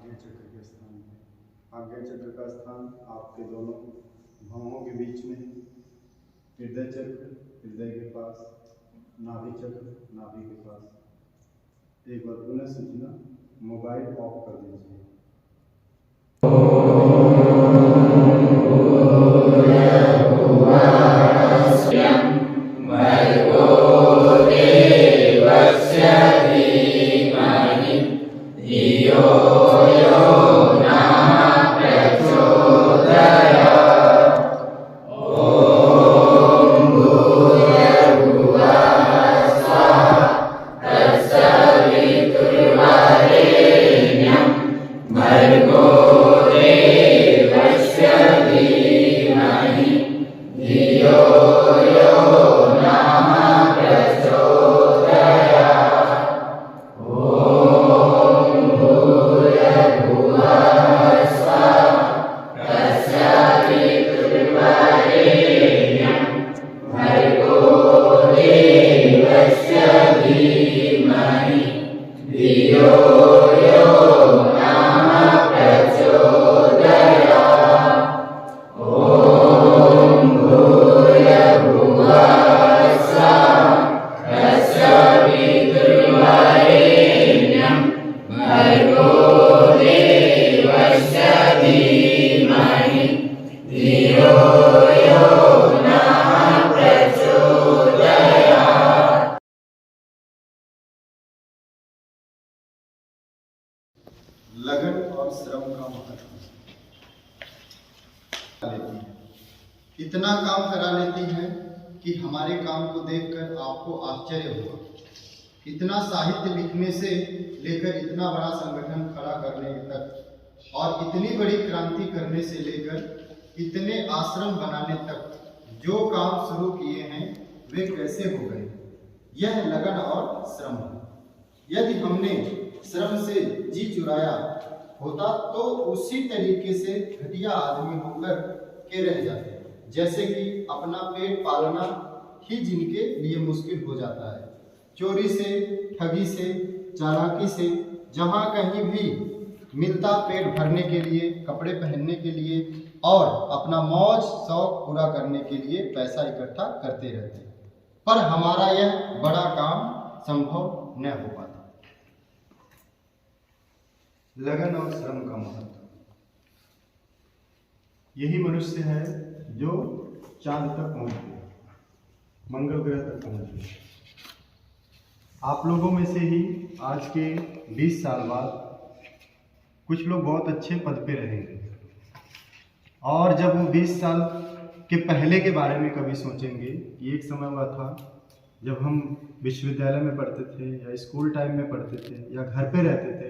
आज्ञा चक्र के स्थान पर। आज्ञा चक्र का स्थान आपके दोनों भौहों के बीच में, हृदय चक्र हृदय के पास, नाभि चक्र नाभि के पास। एक बार पुनः सूचना, मोबाइल ऑफ कर दीजिए। लगन और श्रम का महत्व लेती है। इतना काम करा लेती है कि हमारे काम को देखकर आपको आश्चर्य होगा। इतना साहित्य लिखने से लेकर इतना बड़ा संगठन खड़ा करने तक और इतनी बड़ी क्रांति करने से लेकर इतने आश्रम बनाने तक जो काम शुरू किए हैं वे कैसे हो गए? यह लगन और श्रम है। यदि हमने श्रम से जी चुराया होता तो उसी तरीके से घटिया आदमी होकर के रह जाते, जैसे कि अपना पेट पालना ही जिनके लिए मुश्किल हो जाता है। चोरी से, ठगी से, चालाकी से, जहाँ कहीं भी मिलता पेट भरने के लिए, कपड़े पहनने के लिए और अपना मौज शौक पूरा करने के लिए पैसा इकट्ठा करते रहते, पर हमारा यह बड़ा काम संभव न हो पाता। लगन और श्रम का महत्व। यही मनुष्य है जो चांद तक पहुंच गया, मंगल ग्रह तक पहुंच गया। आप लोगों में से ही आज के 20 साल बाद कुछ लोग बहुत अच्छे पद पे रहेंगे, और जब वो 20 साल के पहले के बारे में कभी सोचेंगे कि एक समय हुआ था जब हम विश्वविद्यालय में पढ़ते थे या स्कूल टाइम में पढ़ते थे या घर पे रहते थे,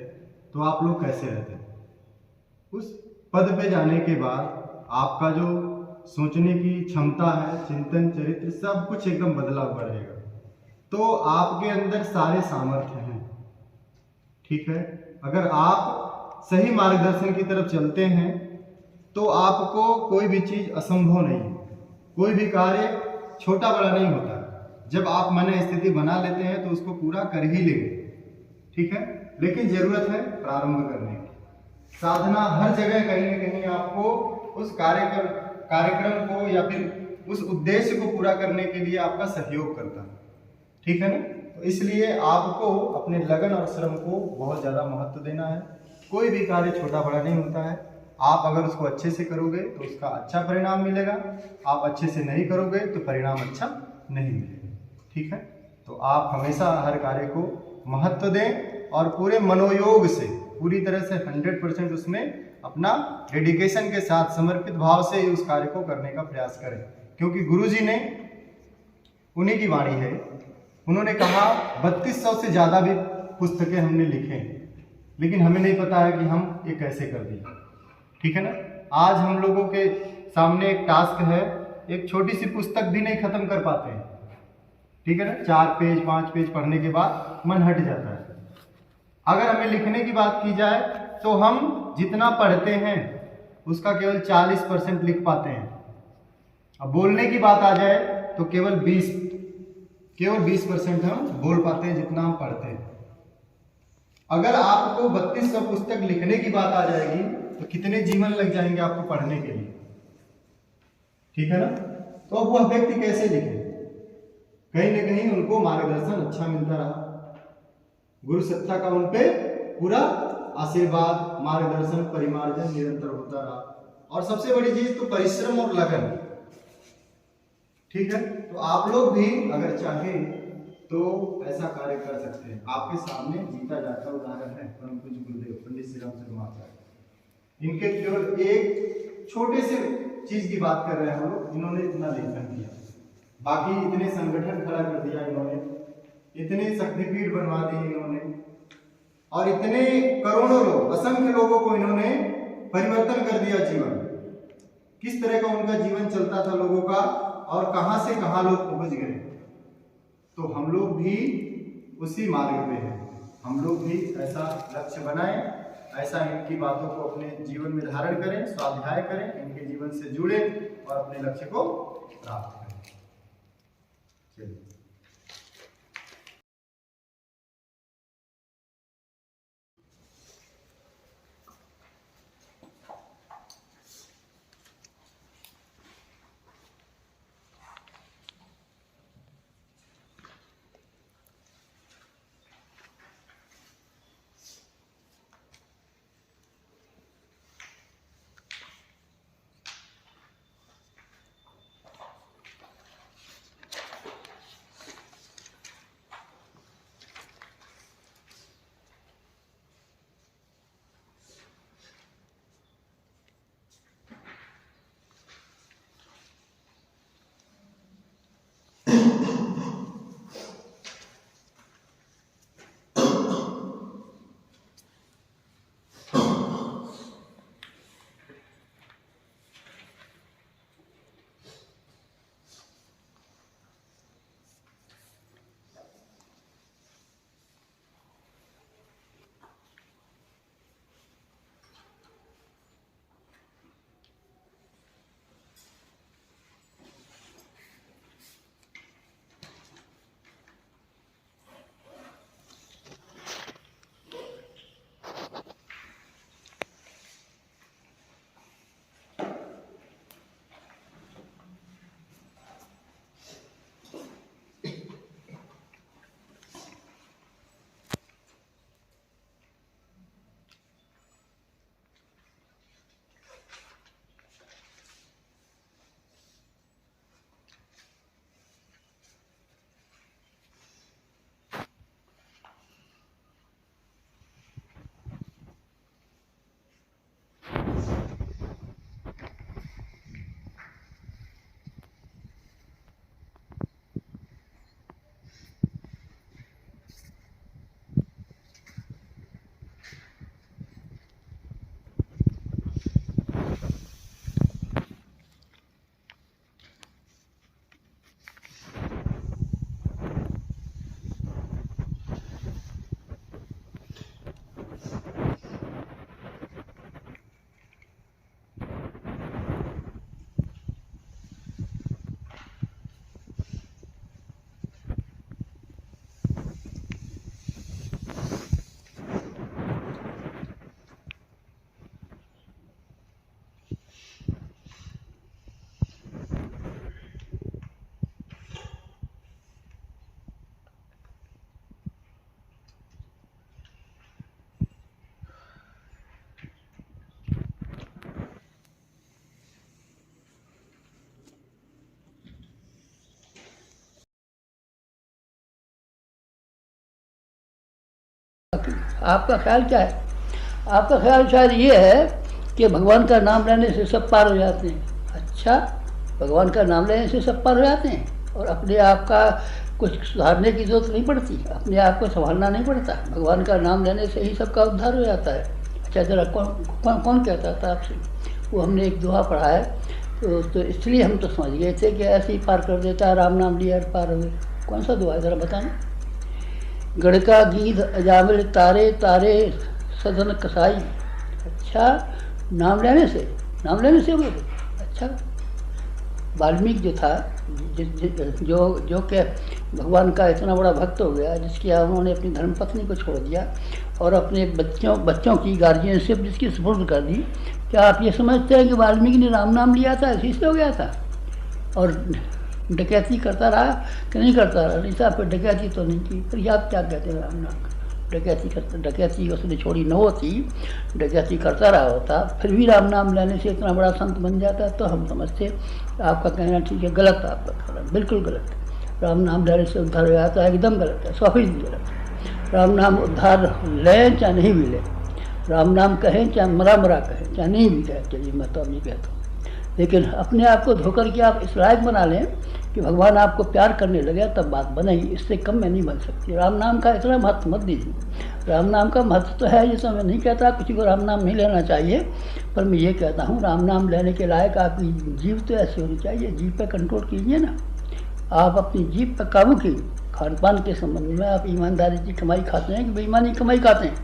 तो आप लोग कैसे रहते थे। उस पद पे जाने के बाद आपका जो सोचने की क्षमता है, चिंतन, चरित्र, सब कुछ एकदम बदला हुआ रहेगा। तो आपके अंदर सारे सामर्थ्य हैं, ठीक है। अगर आप सही मार्गदर्शन की तरफ चलते हैं तो आपको कोई भी चीज असंभव नहीं है, कोई भी कार्य छोटा बड़ा नहीं होता। जब आप मन स्थिति बना लेते हैं तो उसको पूरा कर ही लेंगे, ठीक है। लेकिन जरूरत है प्रारंभ करने की। साधना हर जगह कहीं न कहीं आपको उस कार्यक्रम को या फिर उस उद्देश्य को पूरा करने के लिए आपका सहयोग करता है, ठीक है ना। तो इसलिए आपको अपने लगन और श्रम को बहुत ज़्यादा महत्व देना है। कोई भी कार्य छोटा बड़ा नहीं होता है। आप अगर उसको अच्छे से करोगे तो उसका अच्छा परिणाम मिलेगा, आप अच्छे से नहीं करोगे तो परिणाम अच्छा नहीं मिलेगा, ठीक है। तो आप हमेशा हर कार्य को महत्व दें और पूरे मनोयोग से, पूरी तरह से 100% उसमें अपना डेडिकेशन के साथ, समर्पित भाव से उस कार्य को करने का प्रयास करें। क्योंकि गुरुजी ने, उन्हीं की वाणी है, उन्होंने कहा 3200 से ज़्यादा भी पुस्तकें हमने लिखे, लेकिन हमें नहीं पता है कि हम ये कैसे कर दिए, ठीक है ना। आज हम लोगों के सामने एक टास्क है, एक छोटी सी पुस्तक भी नहीं खत्म कर पाते हैं, ठीक है ना। 4 पेज 5 पेज पढ़ने के बाद मन हट जाता है। अगर हमें लिखने की बात की जाए तो हम जितना पढ़ते हैं उसका केवल 40% लिख पाते हैं। अब बोलने की बात आ जाए तो केवल 20% हम बोल पाते हैं जितना हम पढ़ते हैं। अगर आपको 3200 पुस्तक लिखने की बात आ जाएगी तो कितने जीवन लग जाएंगे आपको पढ़ने के लिए, ठीक है ना। तो अब वह व्यक्ति कैसे लिखे, कहीं ना कहीं उनको मार्गदर्शन अच्छा मिलता रहा, गुरु सत्ता का उन पे पूरा आशीर्वाद, मार्गदर्शन, परिमार्जन निरंतर होता रहा। और सबसे बड़ी चीज तो परिश्रम और लगन, ठीक है। तो आप लोग भी अगर चाहें तो ऐसा कार्य कर सकते हैं। आपके सामने जीता जाता उदाहरण है परम पूज्य गुरुदेव पंडित श्री राम शर्मा आचार्य। इनके केवल एक छोटे से चीज की बात कर रहे हैं हम लोग, इन्होंने इतना लेखन किया, बाकी इतने संगठन खड़ा कर दिया इन्होंने, इतने शक्तिपीठ बनवा दिए इन्होंने, और इतने करोड़ों लोग, असंख्य लोगों को इन्होंने परिवर्तन कर दिया जीवन। किस तरह का उनका जीवन चलता था लोगों का, और कहां से कहां लोग पहुंच गए। तो हम लोग भी उसी मार्ग पे हैं, हम लोग भी ऐसा लक्ष्य बनाएं, ऐसा इनकी बातों को अपने जीवन में धारण करें, स्वाध्याय करें, इनके जीवन से जुड़े और अपने लक्ष्य को प्राप्त करें। चलिए। आपका ख्याल क्या है? आपका ख्याल शायद ये है कि भगवान का नाम लेने से सब पार हो जाते हैं। अच्छा, भगवान का नाम लेने से सब पार हो जाते हैं और अपने आप का कुछ सुधारने की जरूरत नहीं पड़ती, अपने आप को संभालना नहीं पड़ता, भगवान का नाम लेने से ही सबका उद्धार हो जाता है। अच्छा, ज़रा कौन कहता था आपसे? वो हमने एक दोहा पढ़ा है, तो इसलिए हम तो समझ गए थे कि ऐसे ही पार कर देता है, राम नाम लिया पार हो गए। कौन सा दोहा है ज़रा बताना? गढ़का गीध अजामिल तारे तारे सदन कसाई। अच्छा, नाम लेने से हो गए। अच्छा, वाल्मीकि जो था, जो कि भगवान का इतना बड़ा भक्त हो गया, जिसकी उन्होंने अपनी धर्मपत्नी को छोड़ दिया और अपने बच्चों की गार्जियनशिप जिसकी सुपुर्द कर दी। क्या आप ये समझते हैं कि वाल्मीकि ने राम नाम लिया था इसी से हो गया था? और डकैती करता रहा कि नहीं करता रहा? नहीं साहब, फिर डकैती तो नहीं की। फिर आप क्या कहते हैं राम नाम? डकैती उसने छोड़ी न होती, डकैती करता रहा होता, फिर भी राम नाम लेने से इतना बड़ा संत बन जाता, तो हम समझते आपका कहना ठीक है, गलत है आपका कहना, बिल्कुल गलत है। राम नाम लेने से उद्धार हो जाता है, एकदम गलत है, 100% गलत है। राम नाम उद्धार लें चाहे नहीं भी लें, राम नाम कहें चाहे मरा कहें चाहे नहीं भी कहें, चलिए मैं तो नहीं कहता हूँ, लेकिन अपने आप को धोकर के आप इस लायक बना लें कि भगवान आपको प्यार करने लगे, तब बात बनेगी, इससे कम में नहीं बन सकती। राम नाम का इतना महत्व मत दीजिए। राम नाम का महत्व तो है, जैसे मैं नहीं कहता किसी को राम नाम नहीं लेना चाहिए, पर मैं ये कहता हूँ राम नाम लेने के लायक आपकी जीभ तो ऐसी होनी चाहिए। जीभ पे कंट्रोल कीजिए ना, आप अपनी जीभ पर काबू कीजिए। खान पान के संबंध में आप ईमानदारी की कमाई खाते हैं कि बेईमानी कमाई खाते हैं,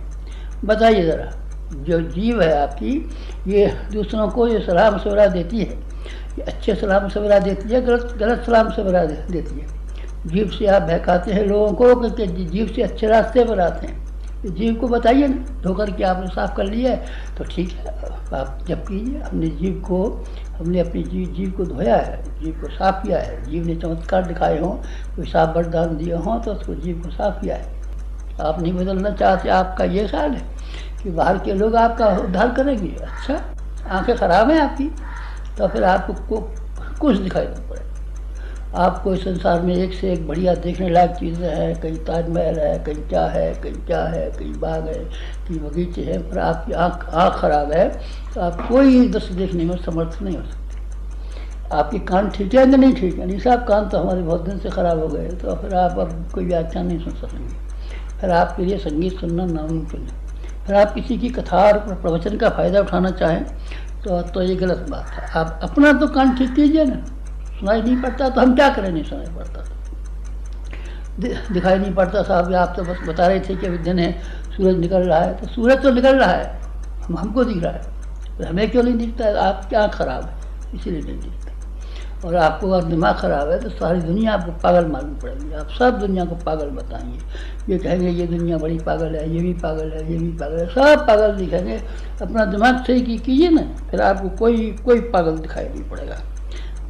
बताइए ज़रा। जो जीव है आपकी, ये दूसरों को ये सलाह मशवरा देती है, ये अच्छे सलाह मशवरा देती है, गलत सलाह मशवरा देती है। जीभ से आप बहकाते हैं लोगों को कि जीभ से अच्छे रास्ते पर आते हैं, जीव को बताइए ना, धोकर के आपने साफ कर लिया है तो ठीक है, आप जब कीजिए। हमने अपनी जीव को धोया है, जीव को साफ किया है, जीव ने चमत्कार दिखाए हों, कोई साफ वरदान दिए हों तो उसको जीव को साफ किया है। आप नहीं बदलना चाहते, आपका ये ख्याल है कि बाहर के लोग आपका उद्धार करेंगे? अच्छा, आंखें ख़राब हैं आपकी, तो फिर आपको कुछ दिखाई नहीं पड़ेगा। आपको इस संसार में एक से एक बढ़िया देखने लायक चीज़ें हैं, कहीं ताजमहल है, कहीं क्या है, कहीं बाग है, कहीं बगीचे हैं, पर आपकी आँख खराब है तो आप कोई दृश्य देखने में समर्थ नहीं हो सकते। आपके कान ठीक है कि नहीं ठीक है? नहीं साहब, कान तो हमारे बहुत दिन से ख़राब हो गए, तो फिर आप अब कोई व्याख्यान नहीं सुन सकेंगे, फिर आपके लिए संगीत सुनना नामुमकिन है। फिर आप किसी की कथा और प्रवचन का फ़ायदा उठाना चाहें तो ये गलत बात है। आप अपना तो कान ठीक कीजिए ना, सुनाई नहीं पड़ता तो हम क्या करें? नहीं सुनाई पड़ता तो दिखाई नहीं पड़ता साहब, आप तो बस बता रहे थे कि अभी दिन है, सूरज निकल रहा है, तो सूरज तो निकल रहा है, हमको दिख रहा है, तो हमें क्यों नहीं दिखता है? आपकी आँख खराब है इसीलिए नहीं दिखता। और आपको अगर दिमाग ख़राब है तो सारी दुनिया आपको पागल मालूम पड़ेगी, आप सब दुनिया को पागल बताएंगे, ये कहेंगे ये दुनिया बड़ी पागल है, ये भी पागल है, ये भी पागल है, सब पागल दिखेंगे। अपना दिमाग सही कीजिए ना, फिर आपको कोई पागल दिखाई नहीं पड़ेगा।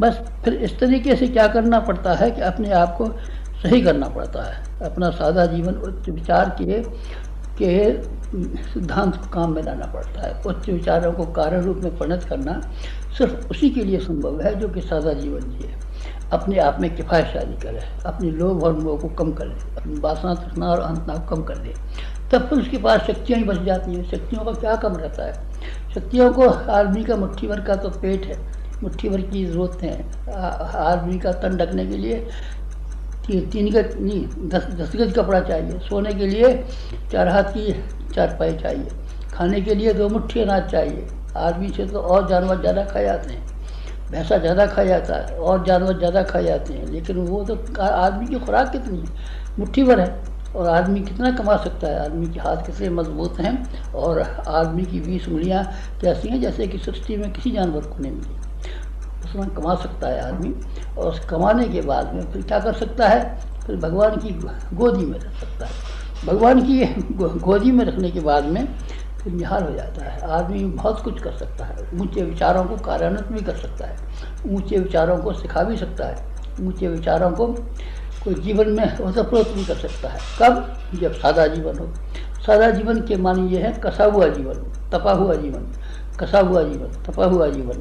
बस फिर इस तरीके से क्या करना पड़ता है कि अपने आप को सही करना पड़ता है, अपना सादा जीवन उच्च विचार के सिद्धांत को काम में लाना पड़ता है। उच्च विचारों को कारण रूप में परिणत करना सिर्फ उसी के लिए संभव है जो कि सादा जीवन जिए, अपने आप में किफ़ायतशाली करे, अपने लोभ और मोह को कम कर ले, अपनी वासना तृष्णा और अहंता को कम कर दे, तब फिर उसके पास शक्तियाँ ही बच जाती हैं। शक्तियों का क्या कम रहता है? शक्तियों को आदमी का मुट्ठी भर का तो पेट है, मुट्ठी भर की ज़रूरत है। आदमी का तन ढकने के लिए 3 गज नहीं 10 गज कपड़ा चाहिए, सोने के लिए 4 हाथ की चारपाई चाहिए, खाने के लिए 2 मुट्ठी अनाज चाहिए। आदमी से तो और जानवर ज़्यादा खाए जाते हैं, भैंसा ज़्यादा खाया जाता है और जानवर ज़्यादा खाए जाते हैं, लेकिन वो तो आदमी की खुराक कितनी है? मुट्ठी भर है। और आदमी कितना कमा सकता है? आदमी के हाथ कितने मजबूत हैं और आदमी की 20 उंगलियाँ कैसी हैं जैसे कि सृष्टि में किसी जानवर को नहीं मिली। उसमें कमा सकता है आदमी, और उस कमाने के बाद में फिर क्या कर सकता है? फिर भगवान की गोदी में रख सकता है। भगवान की गोदी में रखने के बाद में फिर निहाल हो जाता है। आदमी बहुत कुछ कर सकता है, ऊंचे विचारों को कार्यान्वित भी कर सकता है, ऊंचे विचारों को सिखा भी सकता है, ऊंचे विचारों को कोई जीवन में ओतप्रोत भी कर सकता है। कब? जब सादा जीवन हो। सादा जीवन के मानी ये है कसा हुआ जीवन, तपा हुआ जीवन, कसा हुआ जीवन, तपा हुआ जीवन।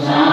Sharanam